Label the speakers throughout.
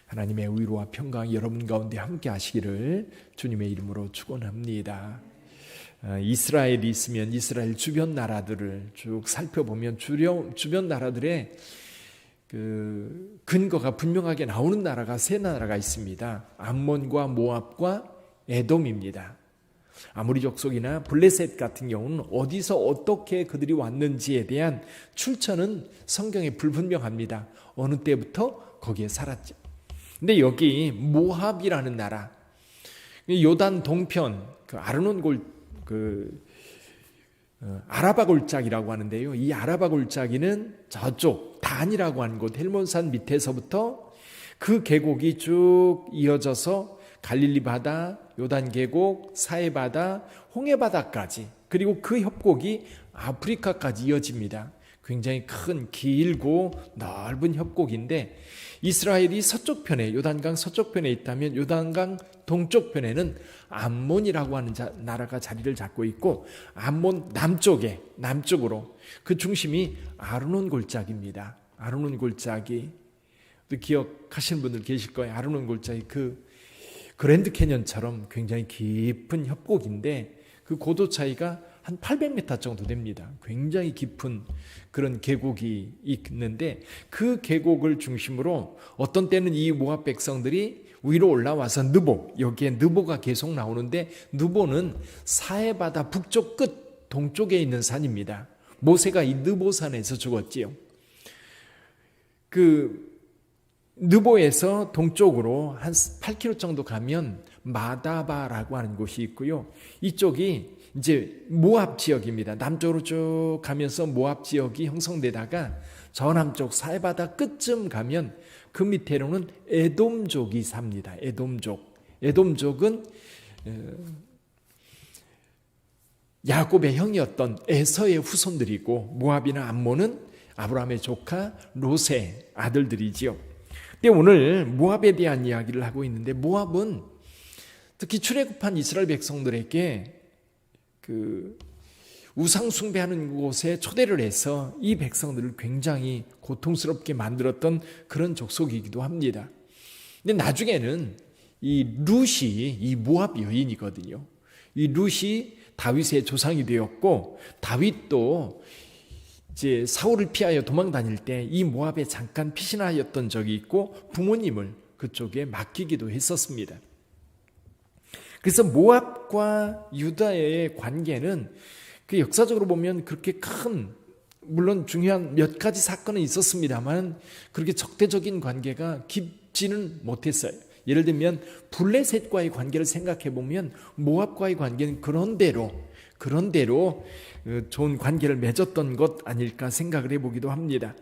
Speaker 1: 하나님의 위로와 평강 여러분 가운데 함께 하시기를 주님의 이름으로 축원합니다. 이스라엘이 있으면 이스라엘 주변 나라들을 쭉 살펴보면 주변 나라들의 그 근거가 분명하게 나오는 나라가 세 나라가 있습니다. 암몬과 모압과 에돔입니다. 아모리 족속이나 블레셋 같은 경우는 어디서 어떻게 그들이 왔는지에 대한 출처는 성경에 불분명합니다. 어느 때부터 거기에 살았죠. 근데 여기 모압이라는 나라, 요단 동편, 아라바 골짜기라고 하는데요. 이 아라바 골짜기는 저쪽 단이라고 하는 곳 헬몬산 밑에서부터 그 계곡이 쭉 이어져서 갈릴리 바다, 요단 계곡, 사해 바다, 홍해 바다까지, 그리고 그 협곡이 아프리카까지 이어집니다. 굉장히 큰 길고 넓은 협곡인데 이스라엘이 서쪽 편에 요단강 서쪽 편에 있다면 요단강 동쪽 편에는 암몬이라고 하는 나라가 자리를 잡고 있고 암몬 남쪽으로 그 중심이 아르논 골짜기입니다. 아르논 골짜기 기억하시는 분들 계실 거예요. 아르논 골짜기 그 그랜드 캐년처럼 굉장히 깊은 협곡인데 그 고도 차이가 한 800m 정도 됩니다. 굉장히 깊은 그런 계곡이 있는데 그 계곡을 중심으로 어떤 때는 이 모압 백성들이 위로 올라와서 여기에 느보가 계속 나오는데 느보는 사해바다 북쪽 끝 동쪽에 있는 산입니다. 모세가 이 느보산에서 죽었지요. 그 느보에서 동쪽으로 한 8km 정도 가면 마다바라고 하는 곳이 있고요. 이쪽이 이제 모압 지역입니다. 남쪽으로 쭉 가면서 모압 지역이 형성되다가 저 남쪽 사해바다 끝쯤 가면 그 밑에로는 에돔족이 삽니다. 에돔족은 야곱의 형이었던 에서의 후손들이고 모압이나 암몬은 아브라함의 조카 롯의 아들들이지요. 근데 오늘 모압에 대한 이야기를 하고 있는데 모압은 특히 출애굽한 이스라엘 백성들에게 그 우상 숭배하는 곳에 초대를 해서 이 백성들을 굉장히 고통스럽게 만들었던 그런 족속이기도 합니다. 근데 나중에는 이 룻이 이 모압 여인이거든요. 이 룻이 다윗의 조상이 되었고 다윗도 이제 사울을 피하여 도망 다닐 때 이 모압에 잠깐 피신하였던 적이 있고 부모님을 그쪽에 맡기기도 했었습니다. 그래서 모압과 유다의 관계는 그 역사적으로 보면 그렇게 큰 물론 중요한 몇 가지 사건은 있었습니다만 그렇게 적대적인 관계가 깊지는 못했어요. 예를 들면 블레셋과의 관계를 생각해 보면 모압과의 관계는 그런대로 좋은 관계를 맺었던 것 아닐까 생각을 해보기도 합니다.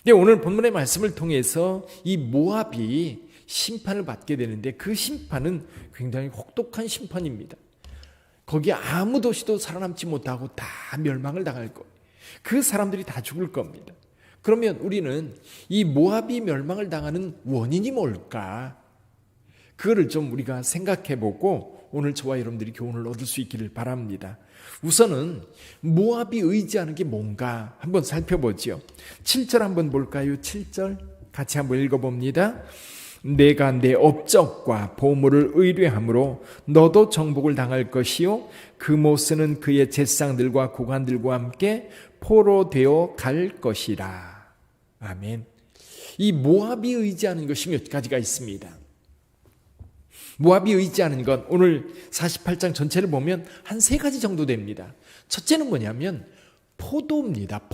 Speaker 1: 근데 오늘 본문의 말씀을 통해서 이 모압이 심판을 받게 되는데 그 심판은 굉장히 혹독한 심판입니다. 거기 아무 도시도 살아남지 못하고 다 멸망을 당할 거예요. 그 사람들이 다 죽을 겁니다. 그러면 우리는 이 모압이 멸망을 당하는 원인이 뭘까? 그거를 좀 우리가 생각해보고 오늘 저와 여러분들이 교훈을 얻을 수 있기를 바랍니다. 우선은 모압이 의지하는 게 뭔가 한번 살펴보죠. 7절 한번 볼까요? 7절 같이 한번 읽어봅니다. 내가 내 업적과 보물을 의뢰함으로 너도 정복을 당할 것이요 그모스는 그의 제상들과 고관들과 함께 포로되어 갈 것이라. 아멘. 이 모압이 의지하는 것이 몇 가지가 있습니다. 모압이 의지하는 것 오늘 48장 전체를 보면 한 3가지 정도 됩니다. 첫째는 뭐냐면 포도입니다.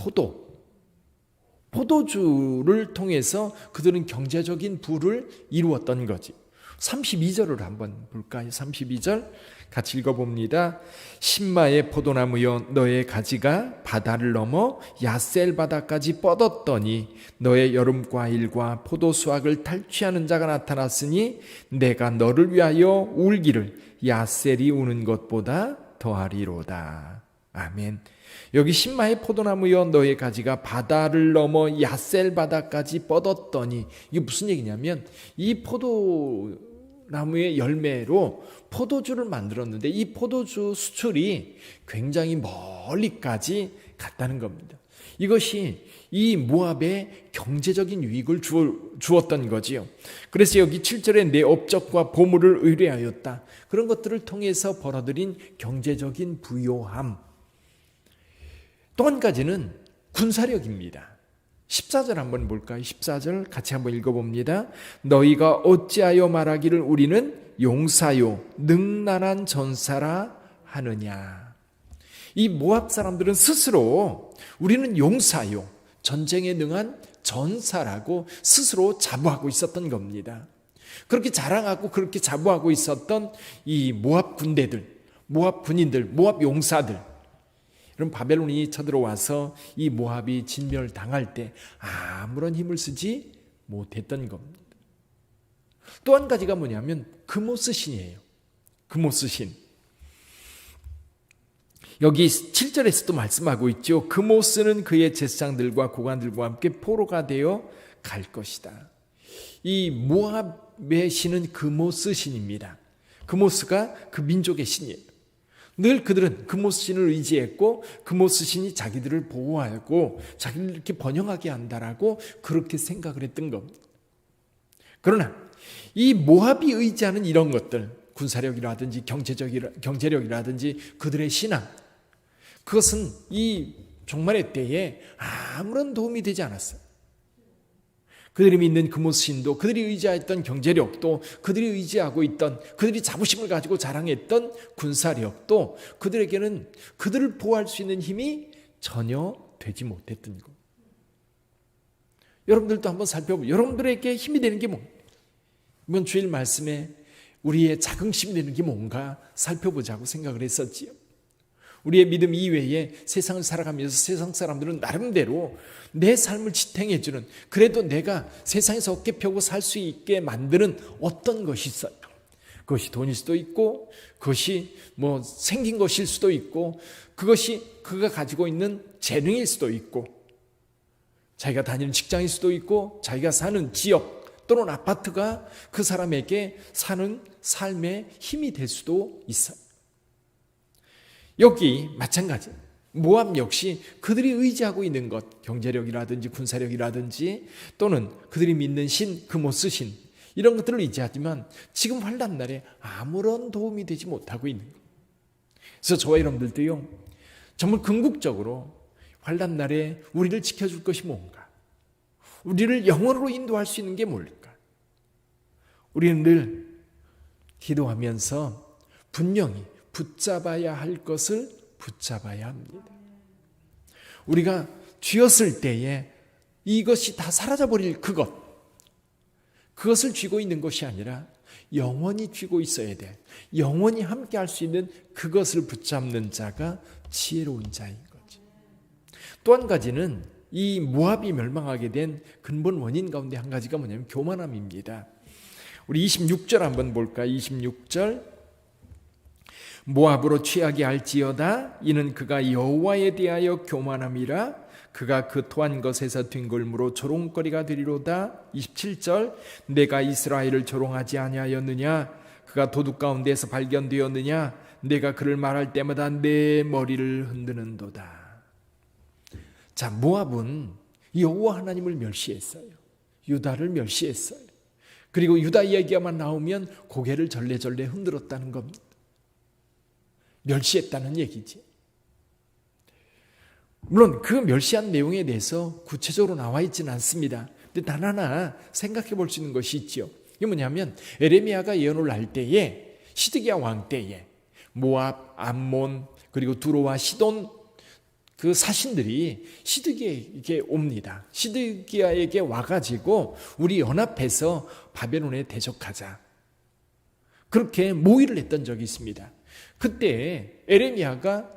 Speaker 1: 포도주를 통해서 그들은 경제적인 부를 이루었던 거지. 32절을 한번 볼까요? 32절 같이 읽어봅니다. 신마의 포도나무여 너의 가지가 바다를 넘어 야셀 바다까지 뻗었더니 너의 여름 과일과 포도 수확을 탈취하는 자가 나타났으니 내가 너를 위하여 울기를 야셀이 우는 것보다 더하리로다. 아멘. 여기 신마의 포도나무여 너의 가지가 바다를 넘어 야셀 바다까지 뻗었더니 이게 무슨 얘기냐면 이 포도나무의 열매로 포도주를 만들었는데 이 포도주 수출이 굉장히 멀리까지 갔다는 겁니다. 이것이 이 모압의 경제적인 유익을 주었던 거지요. 그래서 여기 7절에 내 업적과 보물을 의뢰하였다. 그런 것들을 통해서 벌어들인 경제적인 부요함. 또 한 가지는 군사력입니다. 14절 한번 볼까요? 14절 같이 한번 읽어봅니다. 너희가 어찌하여 말하기를 우리는 용사요 능란한 전사라 하느냐. 이 모압 사람들은 스스로 우리는 용사요 전쟁에 능한 전사라고 스스로 자부하고 있었던 겁니다. 그렇게 자랑하고 그렇게 자부하고 있었던 이 모압 군대들, 모압 군인들, 모압 용사들, 그럼 바벨론이 쳐들어와서 이 모압이 진멸당할 때 아무런 힘을 쓰지 못했던 겁니다. 또 한 가지가 뭐냐면 그모스 신이에요. 그모스 신. 여기 7절에서도 말씀하고 있죠. 그모스는 그의 제사장들과 고관들과 함께 포로가 되어 갈 것이다. 이 모압의 신은 그모스 신입니다. 그모스가 그 민족의 신이에요. 늘 그들은 그모스 신을 의지했고 그모스 신이 자기들을 보호하고 자기를 이렇게 번영하게 한다라고 그렇게 생각을 했던 겁니다. 그러나 이 모압이 의지하는 이런 것들, 군사력이라든지 경제력이라든지 그들의 신앙, 그것은 이 종말의 때에 아무런 도움이 되지 않았어요. 그들이 믿는 그모스 신도, 그들이 의지했던 경제력도, 그들이 의지하고 있던, 그들이 자부심을 가지고 자랑했던 군사력도 그들에게는 그들을 보호할 수 있는 힘이 전혀 되지 못했던 것. 여러분들도 한번 살펴보고 여러분들에게 힘이 되는 게 뭔가? 이번 주일 말씀에 우리의 자긍심이 되는 게 뭔가 살펴보자고 생각을 했었지요. 우리의 믿음 이외에 세상을 살아가면서 세상 사람들은 나름대로 내 삶을 지탱해주는, 그래도 내가 세상에서 어깨 펴고 살 수 있게 만드는 어떤 것이 있어요. 그것이 돈일 수도 있고, 그것이 뭐 생긴 것일 수도 있고, 그것이 그가 가지고 있는 재능일 수도 있고, 자기가 다니는 직장일 수도 있고, 자기가 사는 지역 또는 아파트가 그 사람에게 사는 삶의 힘이 될 수도 있어요. 여기 마찬가지, 모압 역시 그들이 의지하고 있는 것, 경제력이라든지 군사력이라든지 또는 그들이 믿는 신, 그모스 신, 이런 것들을 의지하지만 지금 환난 날에 아무런 도움이 되지 못하고 있는 것. 그래서 저와 여러분들도요, 정말 궁극적으로 환난 날에 우리를 지켜줄 것이 뭔가, 우리를 영원으로 인도할 수 있는 게 뭘까? 우리는 늘 기도하면서 분명히 붙잡아야 할 것을 붙잡아야 합니다. 우리가 쥐었을 때에 이것이 다 사라져버릴 그것을 쥐고 있는 것이 아니라 영원히 쥐고 있어야 돼. 영원히 함께 할 수 있는 그것을 붙잡는 자가 지혜로운 자인 거지. 또 한 가지는 이 모압이 멸망하게 된 근본 원인 가운데 한 가지가 뭐냐면 교만함입니다. 우리 26절 한번 볼까요? 26절. 모압으로 취하게 할지어다 이는 그가 여호와에 대하여 교만함이라 그가 그 토한 것에서 뒹굴므로 조롱거리가 되리로다. 27절. 내가 이스라엘을 조롱하지 아니하였느냐? 그가 도둑 가운데서 발견되었느냐? 내가 그를 말할 때마다 내 머리를 흔드는도다. 자, 모압은 여호와 하나님을 멸시했어요. 유다를 멸시했어요. 그리고 유다 이야기만 나오면 고개를 절레절레 흔들었다는 겁니다. 멸시했다는 얘기지. 물론 그 멸시한 내용에 대해서 구체적으로 나와 있지는 않습니다. 근데 단 하나 생각해 볼 수 있는 것이 있지요. 이게 뭐냐면 에레미야가 예언을 할 때에 시드기야 왕 때에 모압, 암몬, 그리고 두로와 시돈 그 사신들이 시드기야에게 옵니다. 시드기야에게 와가지고 우리 연합해서 바벨론에 대적하자. 그렇게 모의를 했던 적이 있습니다. 그때 에레미야가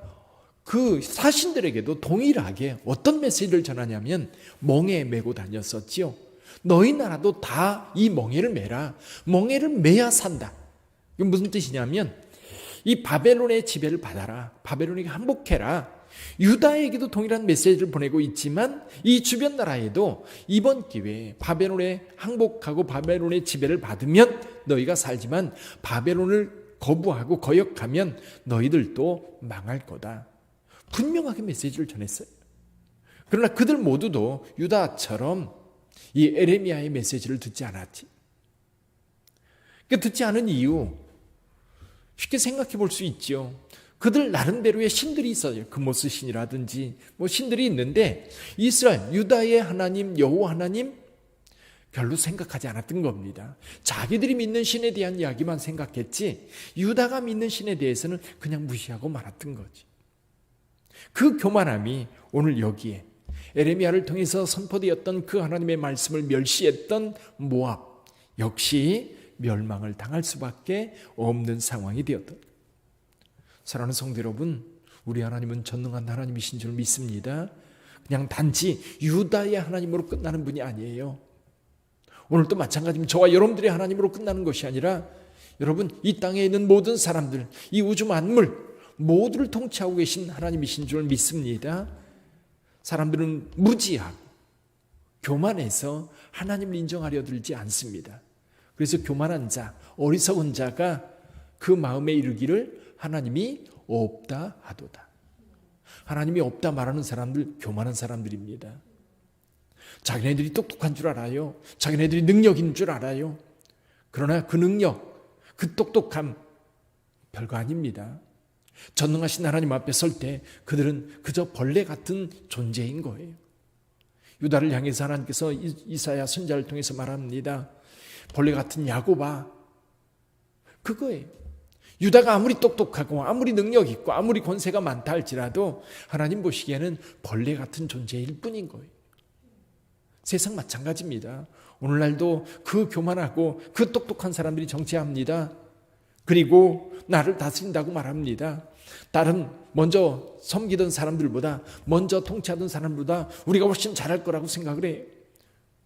Speaker 1: 그 사신들에게도 동일하게 어떤 메시지를 전하냐면 멍에 메고 다녔었지요. 너희 나라도 다 이 멍에를 메라. 멍에를 메야 산다. 이게 무슨 뜻이냐면 이 바벨론의 지배를 받아라. 바벨론에게 항복해라. 유다에게도 동일한 메시지를 보내고 있지만 이 주변 나라에도 이번 기회에 바벨론에 항복하고 바벨론의 지배를 받으면 너희가 살지만 바벨론을 거부하고 거역하면 너희들도 망할 거다. 분명하게 메시지를 전했어요. 그러나 그들 모두도 유다처럼 이 에레미야의 메시지를 듣지 않았지. 듣지 않은 이유 쉽게 생각해 볼 수 있죠. 그들 나름대로의 신들이 있어요. 금모스 신이라든지 신들이 있는데 이스라엘 유다의 하나님 여호와 하나님 별로 생각하지 않았던 겁니다. 자기들이 믿는 신에 대한 이야기만 생각했지 유다가 믿는 신에 대해서는 그냥 무시하고 말았던 거지. 그 교만함이 오늘 여기에 에레미야를 통해서 선포되었던 그 하나님의 말씀을 멸시했던 모압 역시 멸망을 당할 수밖에 없는 상황이 되었던 거예요. 사랑하는 성도 여러분, 우리 하나님은 전능한 하나님이신 줄 믿습니다. 그냥 단지 유다의 하나님으로 끝나는 분이 아니에요. 오늘도 마찬가지입니다. 저와 여러분들의 하나님으로 끝나는 것이 아니라 여러분 이 땅에 있는 모든 사람들, 이 우주 만물 모두를 통치하고 계신 하나님이신 줄 믿습니다. 사람들은 무지하고 교만해서 하나님을 인정하려 들지 않습니다. 그래서 교만한 자, 어리석은 자가 그 마음에 이르기를 하나님이 없다 하도다. 하나님이 없다 말하는 사람들 교만한 사람들입니다. 자기네들이 똑똑한 줄 알아요. 자기네들이 능력인 줄 알아요. 그러나 그 능력, 그 똑똑함 별거 아닙니다. 전능하신 하나님 앞에 설 때 그들은 그저 벌레 같은 존재인 거예요. 유다를 향해서 하나님께서 이사야 선지자를 통해서 말합니다. 벌레 같은 야곱아, 그거예요. 유다가 아무리 똑똑하고 아무리 능력 있고 아무리 권세가 많다 할지라도 하나님 보시기에는 벌레 같은 존재일 뿐인 거예요. 세상 마찬가지입니다. 오늘날도 그 교만하고 그 똑똑한 사람들이 정치합니다. 그리고 나를 다스린다고 말합니다. 다른 먼저 섬기던 사람들보다 먼저 통치하던 사람보다 우리가 훨씬 잘할 거라고 생각을 해요.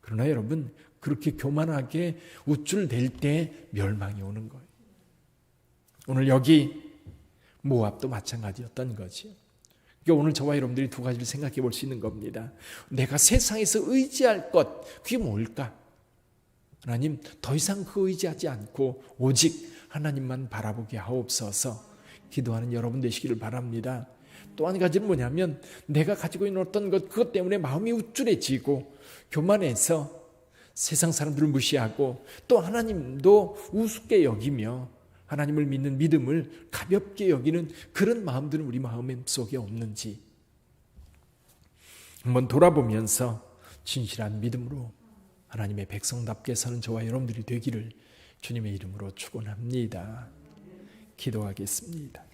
Speaker 1: 그러나 여러분 그렇게 교만하게 우쭐댈 때 멸망이 오는 거예요. 오늘 여기 모압도 마찬가지였던 거죠. 그러니까 오늘 저와 여러분들이 두 가지를 생각해 볼 수 있는 겁니다. 내가 세상에서 의지할 것 그게 뭘까? 하나님 더 이상 그 의지하지 않고 오직 하나님만 바라보게 하옵소서. 기도하는 여러분 되시기를 바랍니다. 또 한 가지는 뭐냐면 내가 가지고 있는 어떤 것 그것 때문에 마음이 우쭐해지고 교만해서 세상 사람들을 무시하고 또 하나님도 우습게 여기며 하나님을 믿는 믿음을 가볍게 여기는 그런 마음들은 우리 마음 속에 없는지 한번 돌아보면서 진실한 믿음으로 하나님의 백성답게 사는 저와 여러분들이 되기를 주님의 이름으로 축원합니다. 기도하겠습니다.